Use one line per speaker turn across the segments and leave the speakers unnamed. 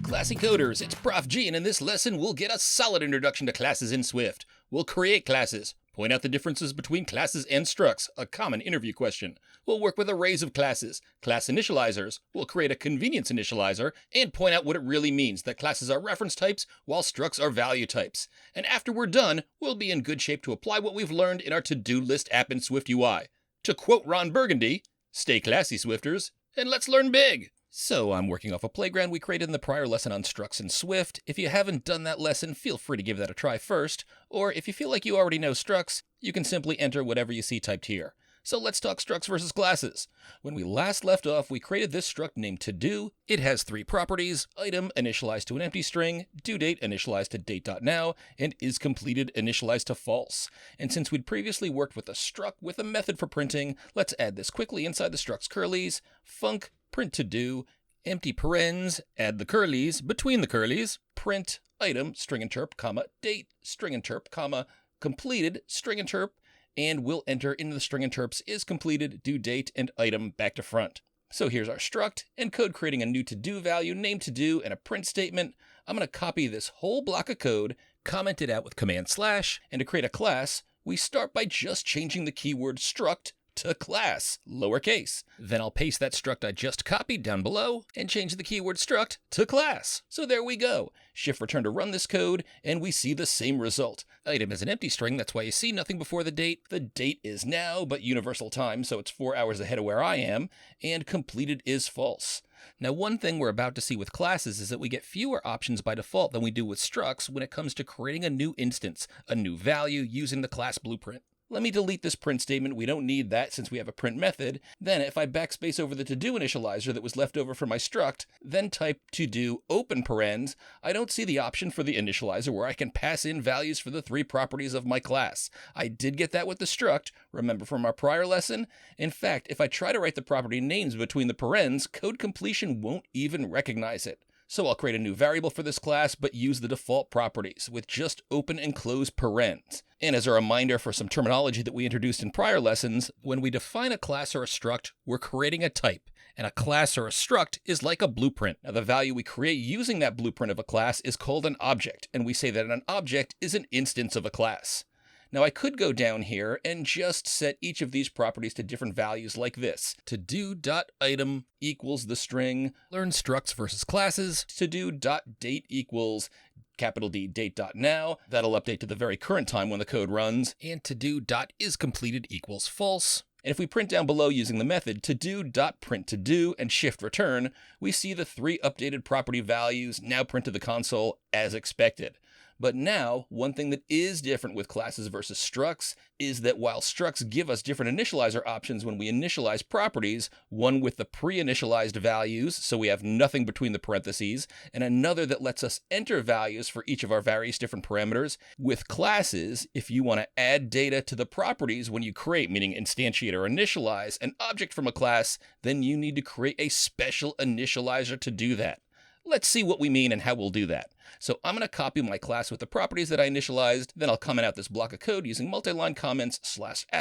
Classy coders, it's Prof G, and in this lesson we'll get a solid introduction to classes in Swift. We'll create classes, point out the differences between classes and structs, a common interview question. We'll work with arrays of classes, class initializers, we'll create a convenience initializer, and point out what it really means that classes are reference types while structs are value types. And after we're done, we'll be in good shape to apply what we've learned in our to-do list app in Swift UI. To quote Ron Burgundy, stay classy, Swifters, and let's learn big! So I'm working off a playground we created in the prior lesson on structs in Swift. If you haven't done that lesson, feel free to give that a try first, or if you feel like you already know structs, you can simply enter whatever you see typed here. So let's talk structs versus classes. When we last left off, we created this struct named toDo. It has three properties: item initialized to an empty string, due date initialized to date.now, and is completed initialized to false. And since we'd previously worked with a struct with a method for printing, let's add this quickly inside the struct's curlies. Func print toDo, empty parens, add the curlies, between the curlies, print item string interp, comma, date string interp, comma, completed string interp, and we'll enter into the string interps is completed, due date, and item back to front. So here's our struct, and code creating a new toDo value named toDo and a print statement. I'm going to copy this whole block of code, comment it out with command /, and to create a class, we start by just changing the keyword struct to class, lowercase. Then I'll paste that struct I just copied down below and change the keyword struct to class. So there we go. Shift return to run this code, and we see the same result. Item is an empty string, that's why you see nothing before the date. The date is now, but universal time, so it's 4 hours ahead of where I am, and completed is false. Now, one thing we're about to see with classes is that we get fewer options by default than we do with structs when it comes to creating a new instance, a new value using the class blueprint. Let me delete this print statement. We don't need that since we have a print method. Then if I backspace over the toDo initializer that was left over from my struct, then type toDo open parens, I don't see the option for the initializer where I can pass in values for the three properties of my class. I did get that with the struct, remember from our prior lesson? In fact, if I try to write the property names between the parens, code completion won't even recognize it. So I'll create a new variable for this class, but use the default properties with just open and close parens. And as a reminder for some terminology that we introduced in prior lessons, when we define a class or a struct, we're creating a type. And a class or a struct is like a blueprint. Now the value we create using that blueprint of a class is called an object, and we say that an object is an instance of a class. Now I could go down here and just set each of these properties to different values like this. toDo.item equals the string, learn structs versus classes, toDo.date equals capital D date.now, that'll update to the very current time when the code runs, and toDo.isCompleted equals false. And if we print down below using the method toDo.printToDo and shift return, we see the three updated property values now print to the console as expected. But now, one thing that is different with classes versus structs is that while structs give us different initializer options when we initialize properties, one with the pre-initialized values, so we have nothing between the parentheses, and another that lets us enter values for each of our various different parameters. With classes, if you want to add data to the properties when you create, meaning instantiate or initialize, an object from a class, then you need to create a special initializer to do that. Let's see what we mean and how we'll do that. So I'm going to copy my class with the properties that I initialized, then I'll comment out this block of code using multi-line comments /*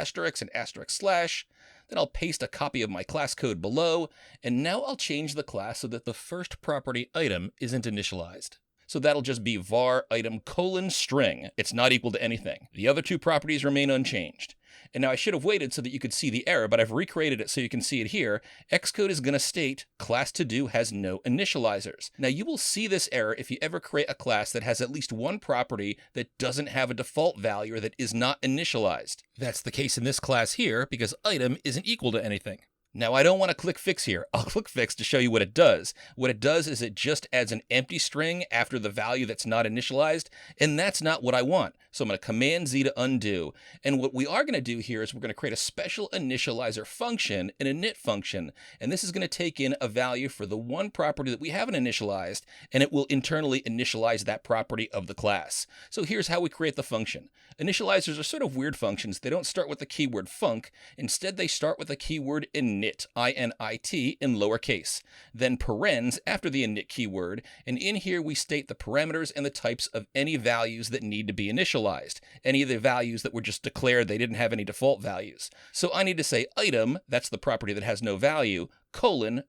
and */. Then I'll paste a copy of my class code below, and now I'll change the class so that the first property item isn't initialized. So that'll just be var item : string. It's not equal to anything. The other two properties remain unchanged. And now I should have waited so that you could see the error, but I've recreated it so you can see it here. Xcode is going to state class toDo has no initializers. Now you will see this error if you ever create a class that has at least one property that doesn't have a default value or that is not initialized. That's the case in this class here because item isn't equal to anything. Now I don't want to click fix here. I'll click fix to show you what it does. What it does is it just adds an empty string after the value that's not initialized, and that's not what I want. So I'm going to Command Z to undo. And what we are going to do here is we're going to create a special initializer function, an init function, and this is going to take in a value for the one property that we haven't initialized, and it will internally initialize that property of the class. So here's how we create the function. Initializers are sort of weird functions. They don't start with the keyword func. Instead, they start with the keyword init, I-N-I-T, in lowercase. Then parens after the init keyword, and in here we state the parameters and the types of any values that need to be initialized. Any of the values that were just declared, they didn't have any default values. So I need to say item, that's the property that has no value, :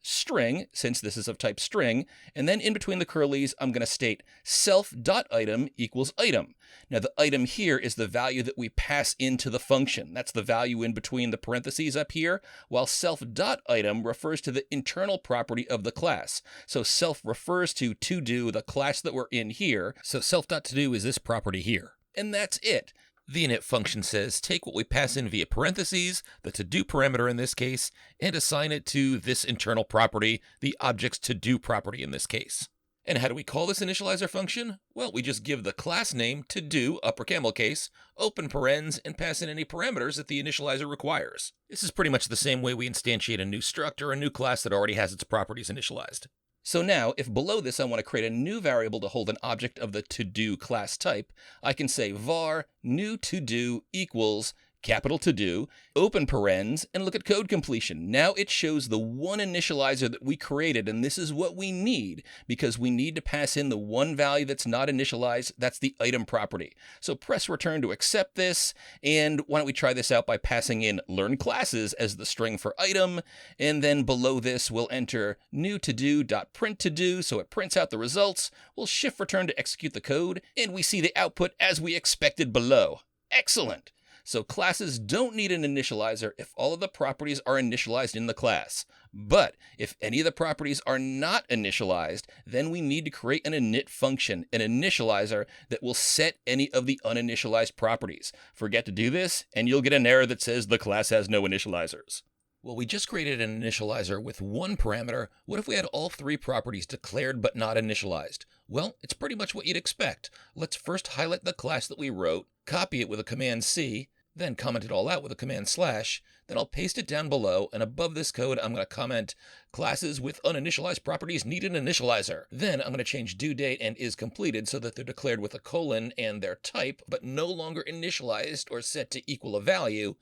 string, since this is of type string, and then in between the curlies, I'm going to state self.item equals item. Now the item here is the value that we pass into the function. That's the value in between the parentheses up here, while self.item refers to the internal property of the class. So self refers to todo, the class that we're in here. So self.todo is this property here. And that's it. The init function says take what we pass in via parentheses, the to-do parameter in this case, and assign it to this internal property, the object's to-do property in this case. And how do we call this initializer function? Well, we just give the class name to-do, upper camel case, open parens, and pass in any parameters that the initializer requires. This is pretty much the same way we instantiate a new struct or a new class that already has its properties initialized. So now, if below this I want to create a new variable to hold an object of the to-do class type, I can say var new to-do equals capital to-do, open parens, and look at code completion. Now it shows the one initializer that we created, and this is what we need, because we need to pass in the one value that's not initialized. That's the item property. So press return to accept this, and why don't we try this out by passing in learn classes as the string for item, and then below this we'll enter new to-do.print to-do, so it prints out the results. We'll shift return to execute the code, and we see the output as we expected below. Excellent! So classes don't need an initializer if all of the properties are initialized in the class. But if any of the properties are not initialized, then we need to create an init function, an initializer that will set any of the uninitialized properties. Forget to do this, and you'll get an error that says the class has no initializers. Well, we just created an initializer with one parameter. What if we had all three properties declared but not initialized? Well, it's pretty much what you'd expect. Let's first highlight the class that we wrote, copy it with a Command C, then comment it all out with a Command slash, then I'll paste it down below, and above this code I'm going to comment classes with uninitialized properties need an initializer. Then I'm going to change due date and is completed so that they're declared with a colon and their type, but no longer initialized or set to equal a value.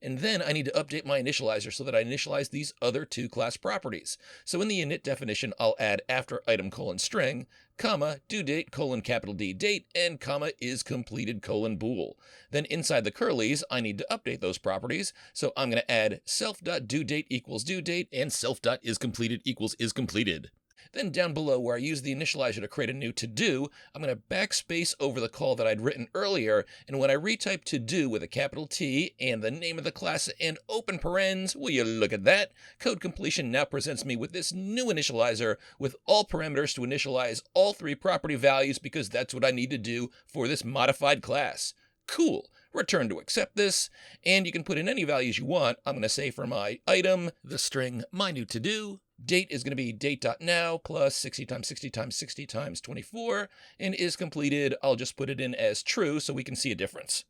And then I need to update my initializer so that I initialize these other two class properties. So in the init definition, I'll add after item colon string, comma, due date colon capital D date, and comma is completed colon bool. Then inside the curlies, I need to update those properties. So I'm going to add self.dueDate equals due date and self.isCompleted equals is completed. Then down below where I use the initializer to create a new to-do, I'm going to backspace over the call that I'd written earlier, and when I retype to-do with a capital T and the name of the class and open parens, will you look at that? Code completion now presents me with this new initializer with all parameters to initialize all three property values because that's what I need to do for this modified class. Cool. Return to accept this, and you can put in any values you want. I'm going to say for my item, the string my new to-do, date is going to be date.now plus 60 times 60 times 60 times 24, and is completed. I'll just put it in as true so we can see a difference.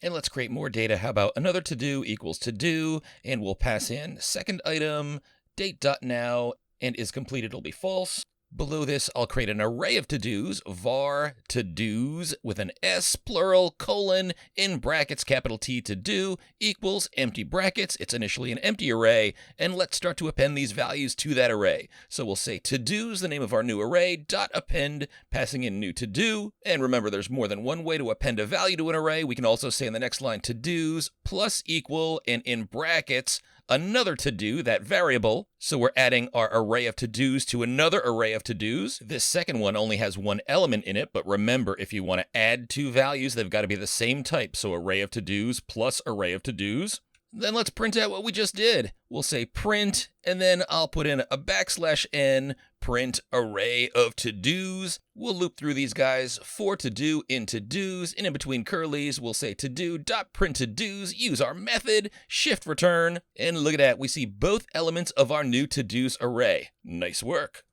And let's create more data. How about another to-do equals to-do, and we'll pass in second item, date.now, and is completed will be false. Below this, I'll create an array of to-dos, var to-dos with an S, plural, colon, in brackets, capital T to-do, equals, empty brackets. It's initially an empty array, and let's start to append these values to that array. So we'll say to-dos, the name of our new array, dot append, passing in new to-do. And remember, there's more than one way to append a value to an array. We can also say in the next line to-dos plus equal, and in brackets, another to-do, that variable. So we're adding our array of to-dos to another array of to-dos. This second one only has one element in it, but remember, if you want to add two values, they've got to be the same type. So array of to-dos plus array of to-dos. Then let's print out what we just did. We'll say print, and then I'll put in a \n, print array of to-dos. We'll loop through these guys for to-do in to-dos, and in between curlies, we'll say to-do.print to-dos, use our method, shift return, and look at that, we see both elements of our new to-dos array. Nice work.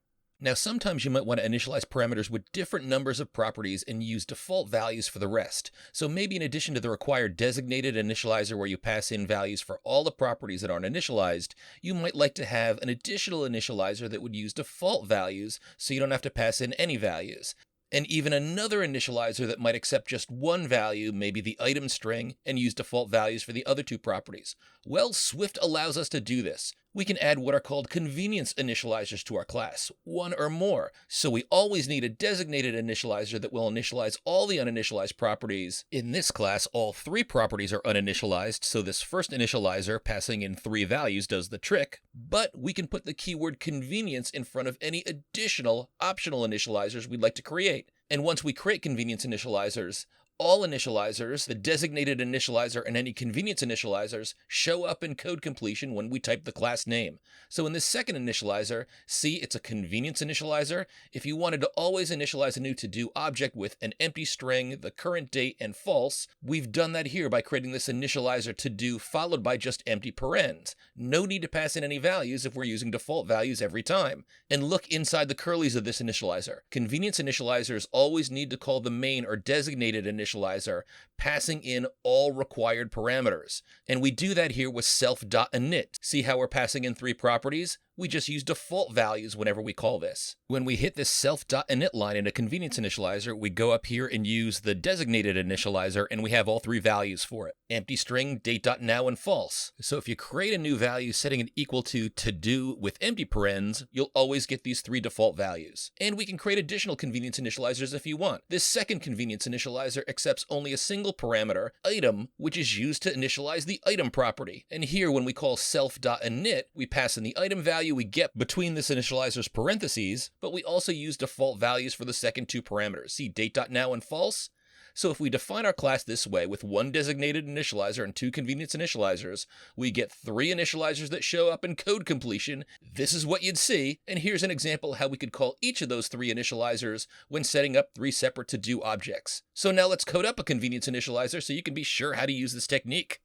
Now, sometimes you might want to initialize parameters with different numbers of properties and use default values for the rest. So maybe in addition to the required designated initializer where you pass in values for all the properties that aren't initialized, you might like to have an additional initializer that would use default values so you don't have to pass in any values. And even another initializer that might accept just one value, maybe the item string, and use default values for the other two properties. Well, Swift allows us to do this. We can add what are called convenience initializers to our class, one or more. So we always need a designated initializer that will initialize all the uninitialized properties. In this class, all 3 properties are uninitialized, so this first initializer passing in 3 values does the trick, but we can put the keyword convenience in front of any additional optional initializers we'd like to create. And once we create convenience initializers, all initializers, the designated initializer, and any convenience initializers show up in code completion when we type the class name. So in this second initializer, see it's a convenience initializer. If you wanted to always initialize a new to-do object with an empty string, the current date, and false, we've done that here by creating this initializer to-do followed by just empty parens. No need to pass in any values if we're using default values every time. And look inside the curlies of this initializer. Convenience initializers always need to call the main or designated initializer, passing in all required parameters. And we do that here with self.init. See how we're passing in 3 properties? We just use default values whenever we call this. When we hit this self.init line in a convenience initializer, we go up here and use the designated initializer, and we have all 3 values for it. Empty string, date.now, and false. So if you create a new value setting it equal to to-do with empty parens, you'll always get these 3 default values. And we can create additional convenience initializers if you want. This second convenience initializer accepts only a single parameter, item, which is used to initialize the item property. And here, when we call self.init, we pass in the item value we get between this initializer's parentheses, but we also use default values for the second 2 parameters. See date.now and false? So if we define our class this way with 1 designated initializer and 2 convenience initializers, we get 3 initializers that show up in code completion. This is what you'd see, and here's an example how we could call each of those 3 initializers when setting up 3 separate to-do objects. So now let's code up a convenience initializer so you can be sure how to use this technique.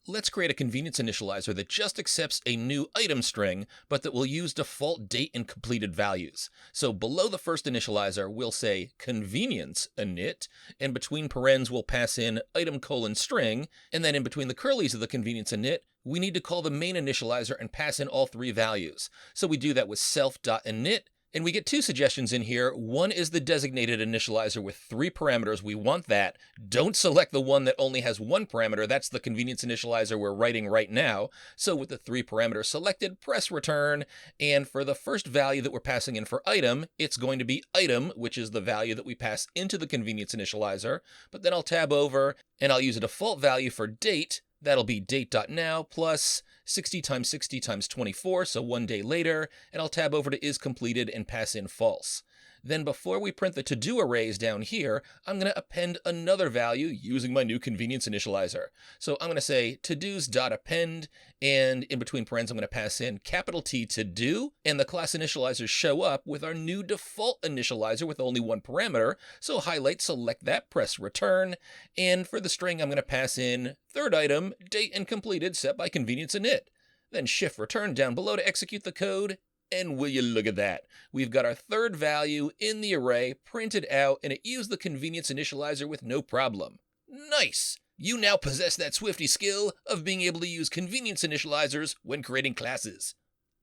Let's create a convenience initializer that just accepts a new item string, but that will use default date and completed values. So below the first initializer, we'll say convenience init, and between parens we'll pass in item : string, and then in between the curlies of the convenience init, we need to call the main initializer and pass in all 3 values. So we do that with self.init, and we get 2 suggestions in here. One is the designated initializer with 3 parameters. We want that. Don't select the one that only has 1 parameter. That's the convenience initializer we're writing right now. So with the 3 parameters selected, press return. And for the first value that we're passing in for item, it's going to be item, which is the value that we pass into the convenience initializer. But then I'll tab over and I'll use a default value for date. That'll be date.now plus 60 times 60 times 24, so 1 day later, and I'll tab over to is completed and pass in false. Then before we print the to-do arrays down here, I'm going to append another value using my new convenience initializer. So I'm going to say todos.append, and in between parens I'm going to pass in capital T to-do, and the class initializers show up with our new default initializer with only 1 parameter. So highlight, select that, press return, and for the string I'm going to pass in third item, date and completed set by convenience init. Then shift return down below to execute the code. And will you look at that? We've got our third value in the array printed out, and it used the convenience initializer with no problem. Nice! You now possess that Swifty skill of being able to use convenience initializers when creating classes.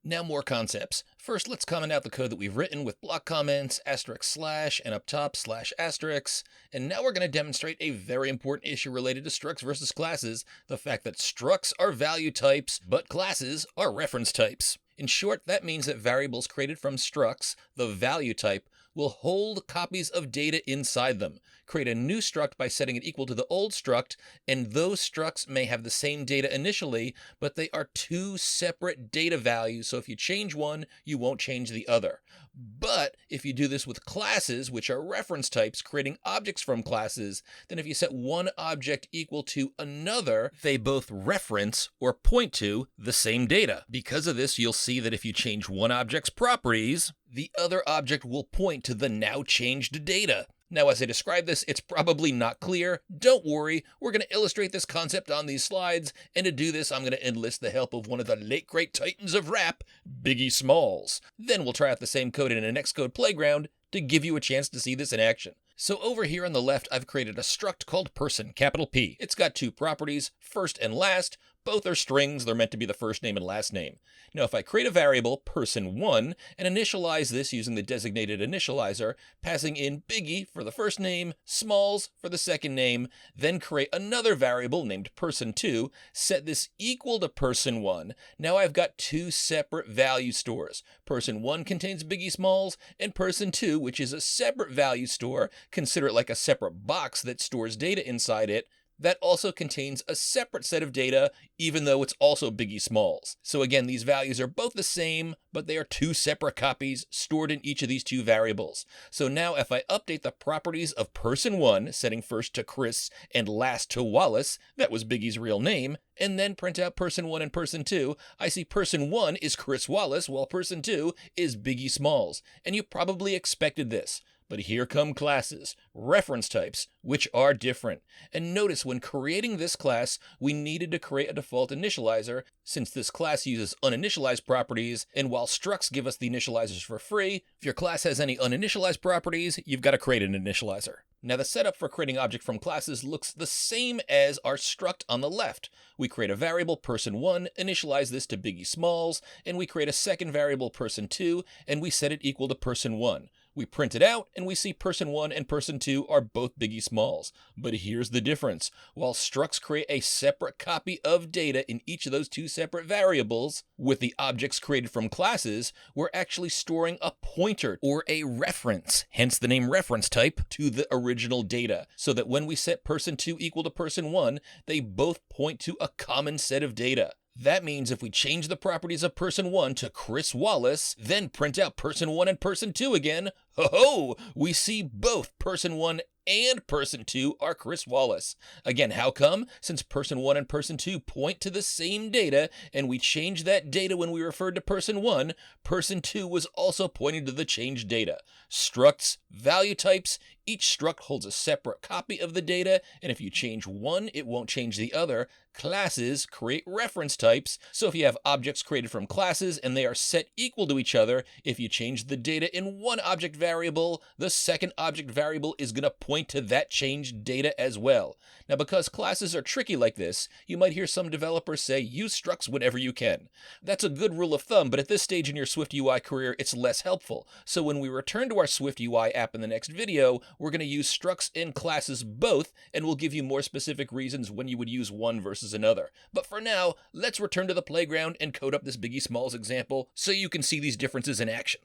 Now more concepts. First, let's comment out the code that we've written with block comments, */ and up top /*. And now we're going to demonstrate a very important issue related to structs versus classes, the fact that structs are value types, but classes are reference types. In short, that means that variables created from structs, the value type, will hold copies of data inside them. Create a new struct by setting it equal to the old struct, and those structs may have the same data initially, but they are 2 separate data values, so if you change one, you won't change the other. But if you do this with classes, which are reference types, creating objects from classes, then if you set one object equal to another, they both reference or point to the same data. Because of this, you'll see that if you change one object's properties, the other object will point to the now changed data. Now, as I describe this, it's probably not clear. Don't worry, we're going to illustrate this concept on these slides, and to do this, I'm going to enlist the help of one of the late great titans of rap, Biggie Smalls. Then we'll try out the same code in an Xcode playground to give you a chance to see this in action. So over here on the left, I've created a struct called person, capital P. It's got 2 properties, first and last. Both are strings, they're meant to be the first name and last name. Now if I create a variable, person1, and initialize this using the designated initializer, passing in biggie for the first name, smalls for the second name, then create another variable named person2, set this equal to person1, now I've got two separate value stores. Person1 contains biggie smalls, and person2, which is a separate value store, consider it like a separate box that stores data inside it, that also contains a separate set of data, even though it's also biggie smalls. So again, these values are both the same, but they are two separate copies stored in each of these two variables. So now if I update the properties of person1, setting first to Chris and last to Wallace, that was Biggie's real name, and then print out person1 and person2, I see person1 is Chris Wallace, while person2 is Biggie Smalls. And you probably expected this. But here come classes, reference types, which are different. And notice when creating this class, we needed to create a default initializer since this class uses uninitialized properties, and while structs give us the initializers for free, if your class has any uninitialized properties, you've got to create an initializer. Now the setup for creating object from classes looks the same as our struct on the left. We create a variable person1, initialize this to Biggie Smalls, and we create a second variable person2, and we set it equal to person1. We print it out, and we see person1 and person2 are both Biggie Smalls. But here's the difference. While structs create a separate copy of data in each of those two separate variables, with the objects created from classes, we're actually storing a pointer or a reference, hence the name reference type, to the original data, so that when we set person2 equal to person1, they both point to a common set of data. That means if we change the properties of person1 to Chris Wallace, then print out person1 and person2 again, ho-ho, we see both person1 and person2 are Chris Wallace. Again, how come? Since person1 and person2 point to the same data, and we changed that data when we referred to person1, person2 was also pointing to the changed data. Structs, value types, each struct holds a separate copy of the data, and if you change one, it won't change the other. Classes create reference types, so if you have objects created from classes and they are set equal to each other, if you change the data in one object variable, the second object variable is going to point to that changed data as well. Now because classes are tricky like this, you might hear some developers say use structs whenever you can. That's a good rule of thumb, but at this stage in your Swift UI career, it's less helpful. So when we return to our Swift UI app in the next video, we're going to use structs and classes both, and we'll give you more specific reasons when you would use one versus another. But for now, let's return to the playground and code up this Biggie Smalls example so you can see these differences in action.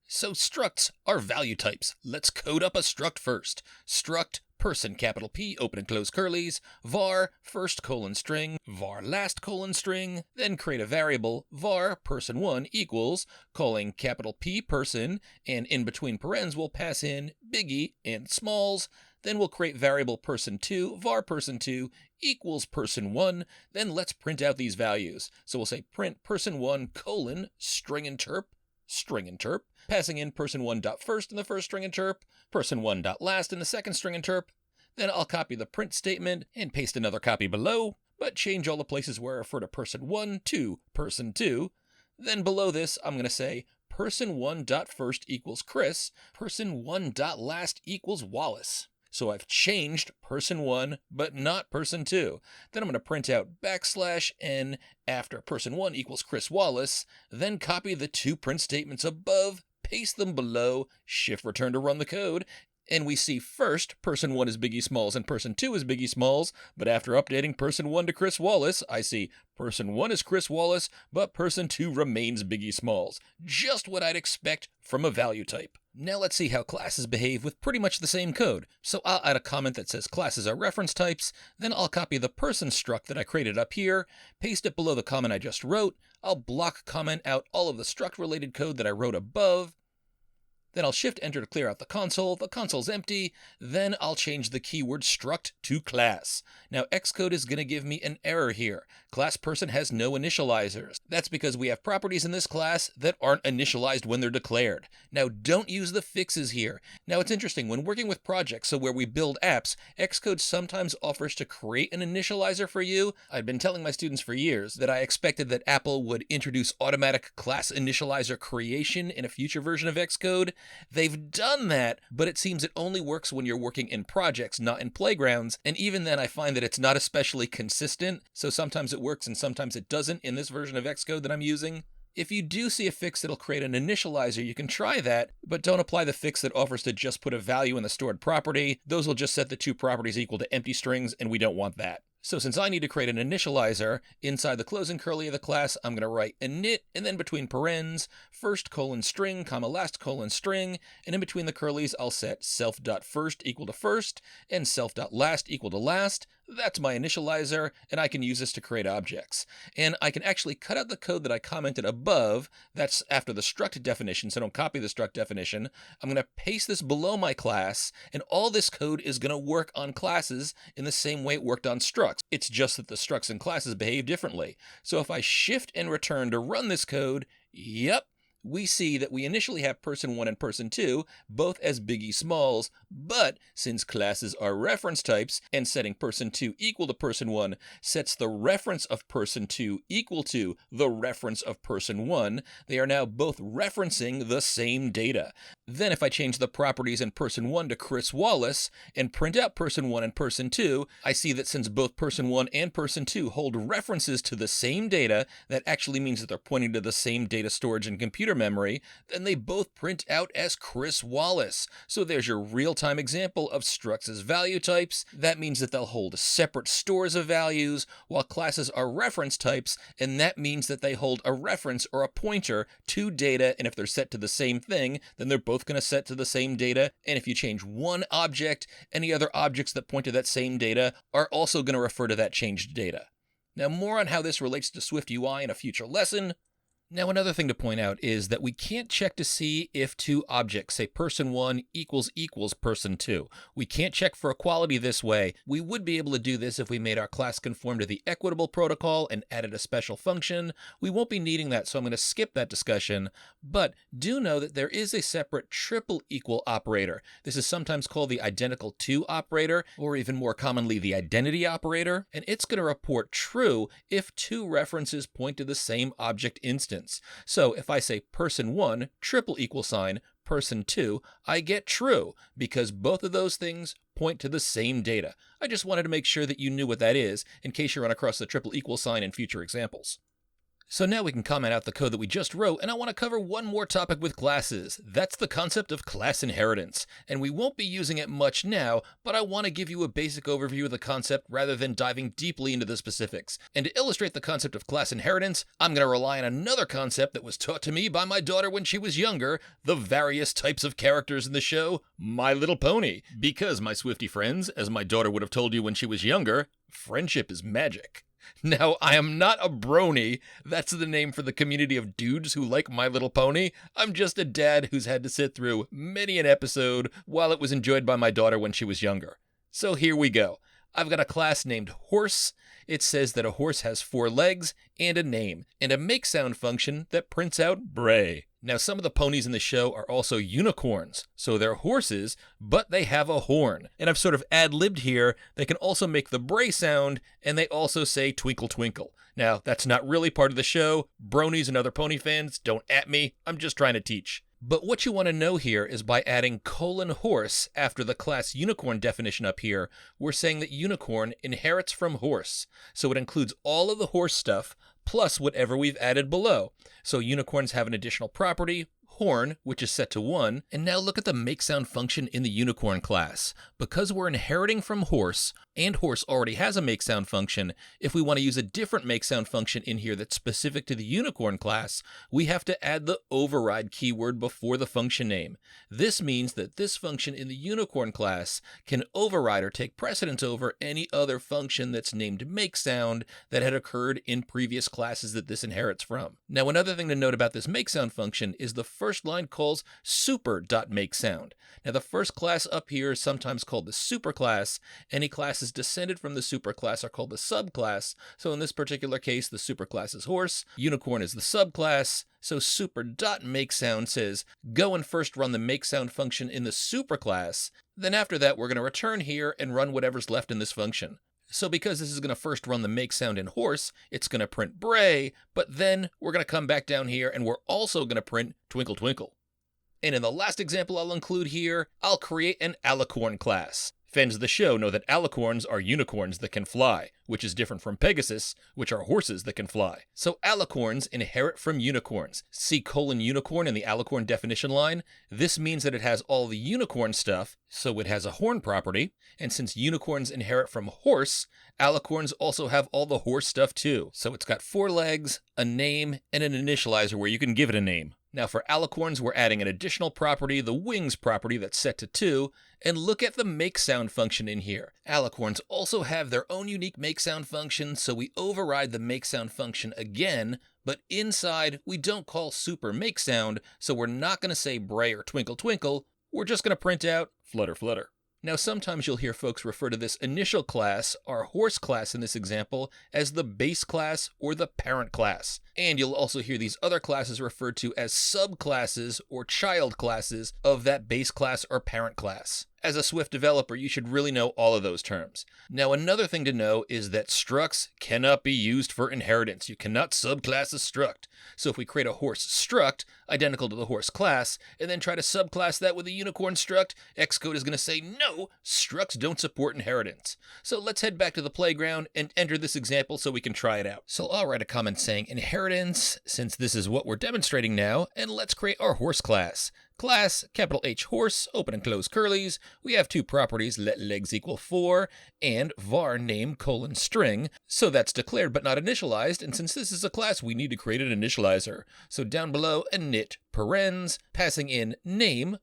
So structs are value types. Let's code up a struct first. Struct person, capital P, open and close curlies, var first colon string, var last colon string, then create a variable, var person1 equals, calling capital P person, and in between parens we'll pass in biggie and smalls, then we'll create variable person2, var person2 equals person1, then let's print out these values. So we'll say print person1 colon string interp, passing in person1.first in the first string interp, person1.last in the second string interp. Then I'll copy the print statement and paste another copy below, but change all the places where I refer to person1 to person2. Then below this, I'm going to say person1.first equals Chris, person1.last equals Wallace. So I've changed person1, but not person2. Then I'm going to print out \n after person1 equals Chris Wallace, then copy the two print statements above, paste them below, shift return to run the code, and we see first person1 is Biggie Smalls and person2 is Biggie Smalls, but after updating person1 to Chris Wallace, I see person1 is Chris Wallace, but person2 remains Biggie Smalls. Just what I'd expect from a value type. Now let's see how classes behave with pretty much the same code. So I'll add a comment that says classes are reference types, then I'll copy the person struct that I created up here, paste it below the comment I just wrote, I'll block comment out all of the struct related code that I wrote above, then I'll shift enter to clear out the console's empty, then I'll change the keyword struct to class. Now Xcode is going to give me an error here. Class person has no initializers. That's because we have properties in this class that aren't initialized when they're declared. Now don't use the fixes here. Now it's interesting, when working with projects, so where we build apps, Xcode sometimes offers to create an initializer for you. I've been telling my students for years that I expected that Apple would introduce automatic class initializer creation in a future version of Xcode. They've done that, but it seems it only works when you're working in projects, not in playgrounds, and even then I find that it's not especially consistent, so sometimes it works and sometimes it doesn't in this version of Xcode that I'm using. If you do see a fix that'll create an initializer, you can try that, but don't apply the fix that offers to just put a value in the stored property. Those will just set the two properties equal to empty strings, and we don't want that. So since I need to create an initializer, inside the closing curly of the class, I'm going to write init, and then between parens, first colon string, comma last colon string, and in between the curlies, I'll set self.first equal to first, and self.last equal to last. That's my initializer, and I can use this to create objects. And I can actually cut out the code that I commented above. That's after the struct definition, so don't copy the struct definition. I'm going to paste this below my class, and all this code is going to work on classes in the same way it worked on structs. It's just that the structs and classes behave differently. So if I shift and return to run this code, yep, we see that we initially have person1 and person2, both as biggie smalls, but since classes are reference types and setting person2 equal to person1 sets the reference of person2 equal to the reference of person1, they are now both referencing the same data. Then if I change the properties in person1 to Chris Wallace and print out person1 and person2, I see that since both person1 and person2 hold references to the same data, that actually means that they're pointing to the same data storage and computer memory, then they both print out as Chris Wallace. So there's your real-time example of structs as value types. That means that they'll hold separate stores of values, while classes are reference types, and that means that they hold a reference or a pointer to data, and if they're set to the same thing, then they're both going to set to the same data, and if you change one object, any other objects that point to that same data are also going to refer to that changed data. Now, more on how this relates to Swift UI in a future lesson. Now, another thing to point out is that we can't check to see if two objects, say person1 equals person2. We can't check for equality this way. We would be able to do this if we made our class conform to the equitable protocol and added a special function. We won't be needing that, so I'm going to skip that discussion. But do know that there is a separate triple equal operator. This is sometimes called the identical to operator, or even more commonly the identity operator, and it's going to report true if two references point to the same object instance. So if I say person1 triple equal sign person2, I get true because both of those things point to the same data. I just wanted to make sure that you knew what that is in case you run across the triple equal sign in future examples. So now we can comment out the code that we just wrote, and I want to cover one more topic with classes. That's the concept of class inheritance, and we won't be using it much now, but I want to give you a basic overview of the concept rather than diving deeply into the specifics. And to illustrate the concept of class inheritance, I'm going to rely on another concept that was taught to me by my daughter when she was younger, the various types of characters in the show, My Little Pony. Because, my Swiftie friends, as my daughter would have told you when she was younger, friendship is magic. Now, I am not a brony. That's the name for the community of dudes who like My Little Pony. I'm just a dad who's had to sit through many an episode while it was enjoyed by my daughter when she was younger. So here we go. I've got a class named Horse. It says that a horse has 4 legs and a name, and a make sound function that prints out bray. Now, some of the ponies in the show are also unicorns, so they're horses, but they have a horn. And I've sort of ad-libbed here, they can also make the bray sound, and they also say twinkle twinkle. Now, that's not really part of the show. Bronies and other pony fans, don't at me. I'm just trying to teach. But what you want to know here is by adding :horse after the class unicorn definition up here, we're saying that unicorn inherits from horse. So it includes all of the horse stuff, plus whatever we've added below. So unicorns have an additional property, horn, which is set to 1, and now look at the make sound function in the unicorn class. Because we're inheriting from horse, and horse already has a make sound function, if we want to use a different make sound function in here that's specific to the unicorn class, we have to add the override keyword before the function name. This means that this function in the unicorn class can override or take precedence over any other function that's named make sound that had occurred in previous classes that this inherits from. Now, another thing to note about this make sound function is the first line calls super.makeSound. Now, the first class up here is sometimes called the superclass. Any classes descended from the superclass are called the subclass. So in this particular case, the superclass is horse, unicorn is the subclass. So super.makeSound says, go and first run the makeSound function in the superclass. Then after that, we're going to return here and run whatever's left in this function. So because this is going to first run the make sound in horse, it's going to print bray, but then we're going to come back down here and we're also going to print twinkle twinkle. And in the last example I'll include here, I'll create an Alicorn class. Fans of the show know that alicorns are unicorns that can fly, which is different from Pegasus, which are horses that can fly. So alicorns inherit from unicorns. See :unicorn in the alicorn definition line? This means that it has all the unicorn stuff, so it has a horn property, and since unicorns inherit from horse, alicorns also have all the horse stuff too. So it's got 4 legs, a name, and an initializer where you can give it a name. Now for alicorns, we're adding an additional property, the wings property that's set to 2, and look at the make sound function in here. Alicorns also have their own unique make sound function, so we override the make sound function again, but inside we don't call super make sound, so we're not going to say bray or twinkle twinkle, we're just going to print out flutter flutter. Now sometimes you'll hear folks refer to this initial class, our horse class in this example, as the base class or the parent class. And you'll also hear these other classes referred to as subclasses or child classes of that base class or parent class. As a Swift developer, you should really know all of those terms. Now, another thing to know is that structs cannot be used for inheritance. You cannot subclass a struct. So if we create a horse struct, identical to the horse class, and then try to subclass that with a unicorn struct, Xcode is going to say, no, structs don't support inheritance. So let's head back to the playground and enter this example so we can try it out. So I'll write a comment saying inheritance, since this is what we're demonstrating now, and let's create our horse class. Class, capital H horse, open and close curlies. We have 2 properties, let legs equal 4, and var name : string. So that's declared but not initialized, and since this is a class, we need to create an initializer. So down below, init parens, passing in name :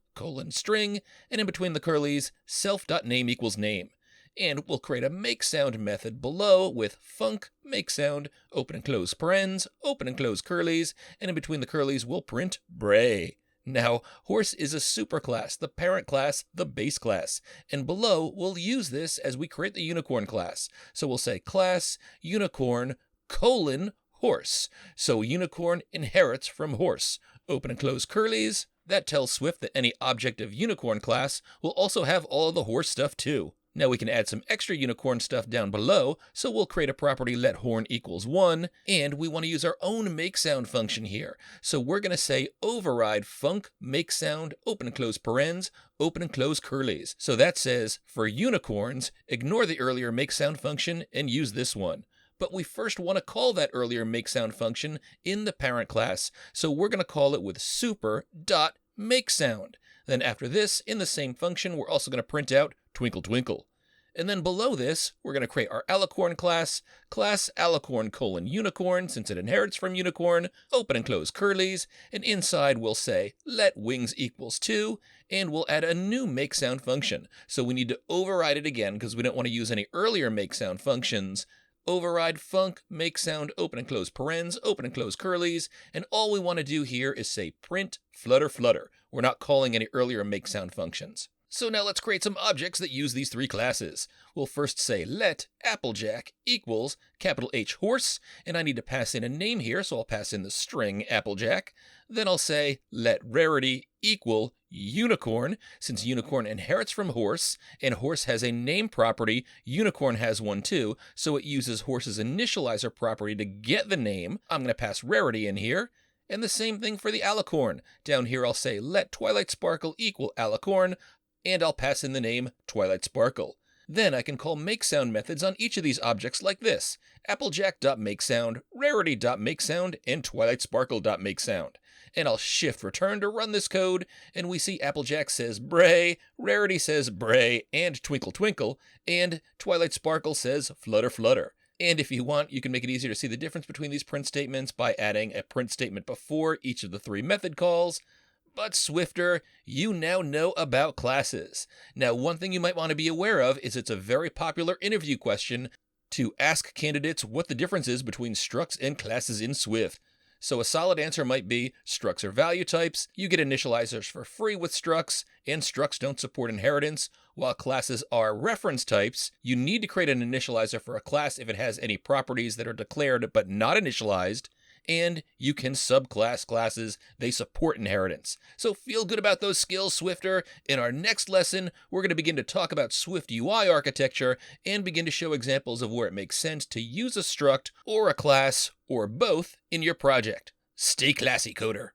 string, and in between the curlies, self.name equals name. And we'll create a make sound method below with func make sound, open and close parens, open and close curlies, and in between the curlies, we'll print bray. Now, horse is a superclass, the parent class, the base class, and below we'll use this as we create the unicorn class. So we'll say class unicorn : horse. So unicorn inherits from horse. Open and close curlies. That tells Swift that any object of unicorn class will also have all of the horse stuff too. Now we can add some extra unicorn stuff down below, so we'll create a property let horn equals 1, and we want to use our own make sound function here. So we're going to say override func make sound, open and close parens, open and close curlies. So that says, for unicorns, ignore the earlier make sound function and use this one. But we first want to call that earlier make sound function in the parent class, so we're going to call it with super.makeSound. Then after this, in the same function, we're also going to print out twinkle twinkle. And then below this, we're going to create our Alicorn class, class Alicorn : unicorn, since it inherits from unicorn, open and close curlies, and inside we'll say let wings equals 2, and we'll add a new make sound function. So we need to override it again because we don't want to use any earlier make sound functions. Override func make sound, open and close parens, open and close curlies, and all we want to do here is say print flutter flutter. We're not calling any earlier make sound functions. So now let's create some objects that use these 3 classes. We'll first say let Applejack equals capital H horse, and I need to pass in a name here, so I'll pass in the string Applejack. Then I'll say let Rarity equal unicorn, since unicorn inherits from horse, and horse has a name property, unicorn has one too, so it uses horse's initializer property to get the name. I'm going to pass Rarity in here. And the same thing for the Alicorn. Down here I'll say let Twilight Sparkle equal Alicorn, and I'll pass in the name Twilight Sparkle. Then I can call makeSound methods on each of these objects like this: Applejack.makeSound, Rarity.makeSound, and TwilightSparkle.makeSound. And I'll shift return to run this code, and we see Applejack says bray, Rarity says bray and twinkle twinkle, and Twilight Sparkle says flutter flutter. And if you want, you can make it easier to see the difference between these print statements by adding a print statement before each of the 3 method calls. But Swifter, you now know about classes. Now, one thing you might want to be aware of is it's a very popular interview question to ask candidates what the difference is between structs and classes in Swift. So a solid answer might be structs are value types, you get initializers for free with structs, and structs don't support inheritance, while classes are reference types. You need to create an initializer for a class if it has any properties that are declared but not initialized, and you can subclass classes. They support inheritance. So feel good about those skills, Swifter. In our next lesson, we're going to begin to talk about Swift UI architecture and begin to show examples of where it makes sense to use a struct or a class or both in your project. Stay classy, coder.